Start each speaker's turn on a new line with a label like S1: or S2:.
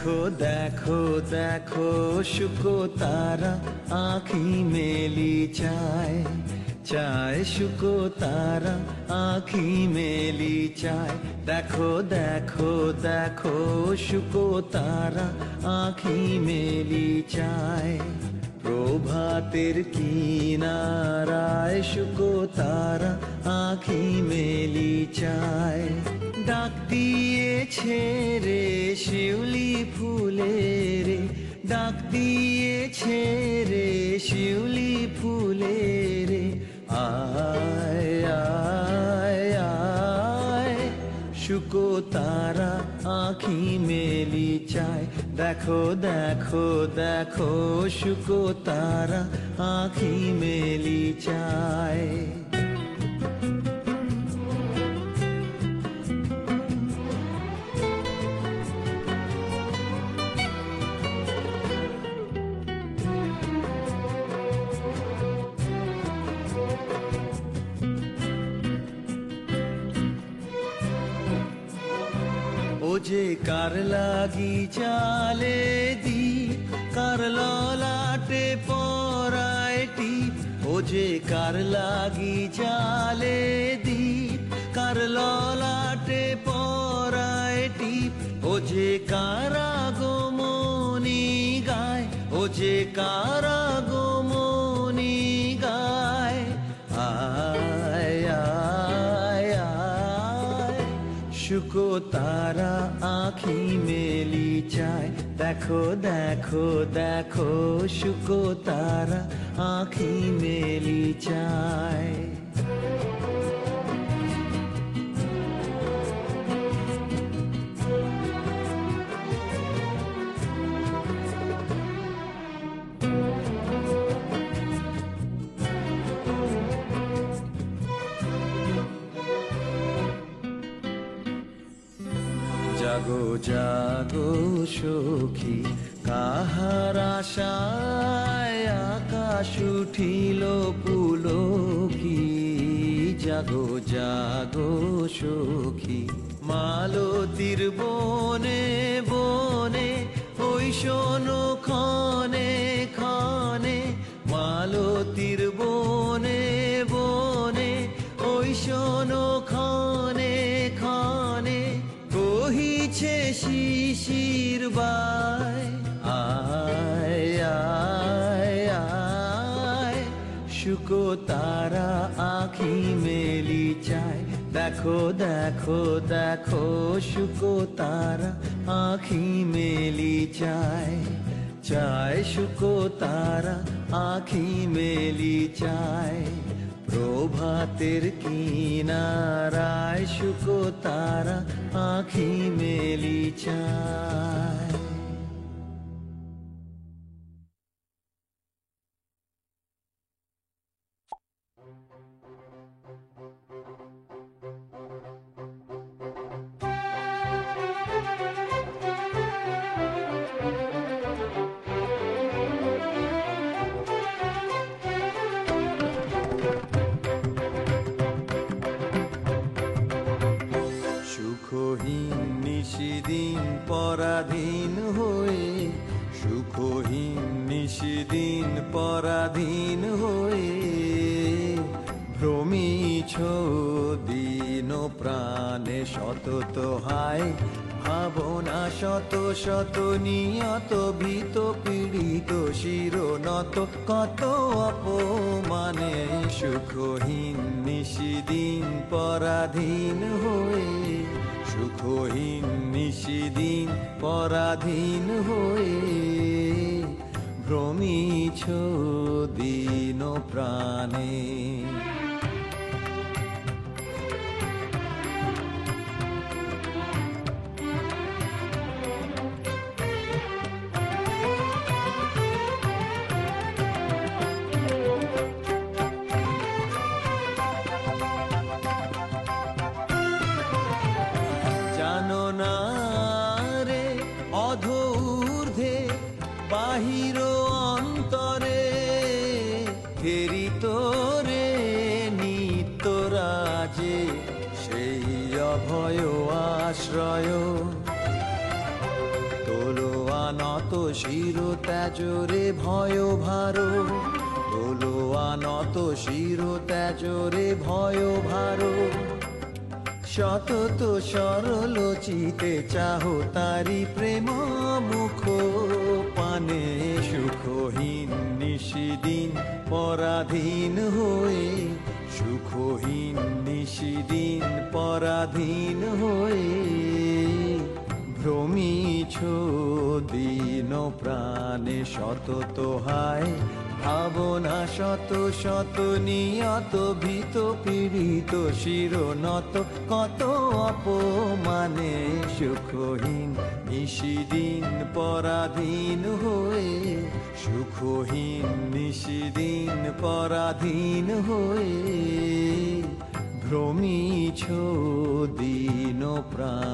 S1: দেখো দেখো দেখো শুকো তারা আঁখি মেলি চায় চায় শুকো তারা আঁখি মেলি চায় দেখো দেখো দেখো শুকো তারা আঁখি মেলি চায় প্রভাতের কিনারায় শুকো তারা আঁখি মেলি চায় ডাক দিয়েছে রে শিউলি ফুলে রে ডাক দিয়েছে রে শিউলি ফুলে রে আয় আয় আয় শুকো তারা আঁখি মেলি চায় দেখো দেখো দেখো শুকো তারা আঁখি মেলি চায় ও যে কার লাগি চালে দি কার ললাটে পরাইটি ও যে কার লাগি চালে দি কার ললাটে পরাইটি ও যে কারা গোমনি গায় ও যে কারা গোমনি গায় আয় আয় আয় শুকো তারা আঁখি মেলি চায় দেখো দেখো দেখো শুকো তারা আঁখি মেলি চায় জাগো জাগো সখী কাহার আশায় আকাশ উঠিল পুলকি জাগো জাগো সখী মালতীর বনে বনে ওই শোনো ক্ষণে ক্ষণে মালতীর বনে বনে ওই শোনো ক্ষণে ক্ষণে কহিছে শিশির বাই আয় আয় আয় শুকো তারা আঁখি মেলি চায় দেখো দেখো দেখো শুকো তারা আঁখি মেলি চায় চায় শুকো তারা আঁখি মেলি চায় প্রভাতের কিনারায় শুকো তারা আঁখি মেলি চায় সুখহীন নিশিদিন পরাধীন হয়ে সুখহীন নিশিদিন পরাধীন হয়ে ভ্রমিছ দিন প্রাণে সতত হায় ভাবনা শত শত নিয়ত ভীত পীড়িত শিরনত কত অপমানে সুখহীন নিশিদিন পরাধীন হয়ে সুখহীন নিশিদিন পরাধীন হয়ে ভ্রমিছ দিন প্রাণে জানো না রে অধূর্ধ্বে বাহির অন্তরে ফেরি তোরে নিত্য রাজে সেই অভয় আশ্রয় তোলো আনত শির ত্যাজরে ভয় ভারো, তোলো আনত শির ত্যাজরে ভয় ভারো। সতত সরল চিতে চাহো তারি প্রেম মুখ পানে, সুখহীন নিশিদিন পরাধীন হয়ে, সুখহীন নিশিদিন পরাধীন হয়ে। ভ্রমিছ দিন প্রাণে সতত হায়, ভাবনা শত শত নিয়ত ভীত পীড়িত শিরনত কত অপমানে। সুখহীন নিশিদিন পরাধীন হয়ে, সুখহীন নিশিদিন পরাধীন হয়ে। ভ্রমিছ দিন প্রাণ।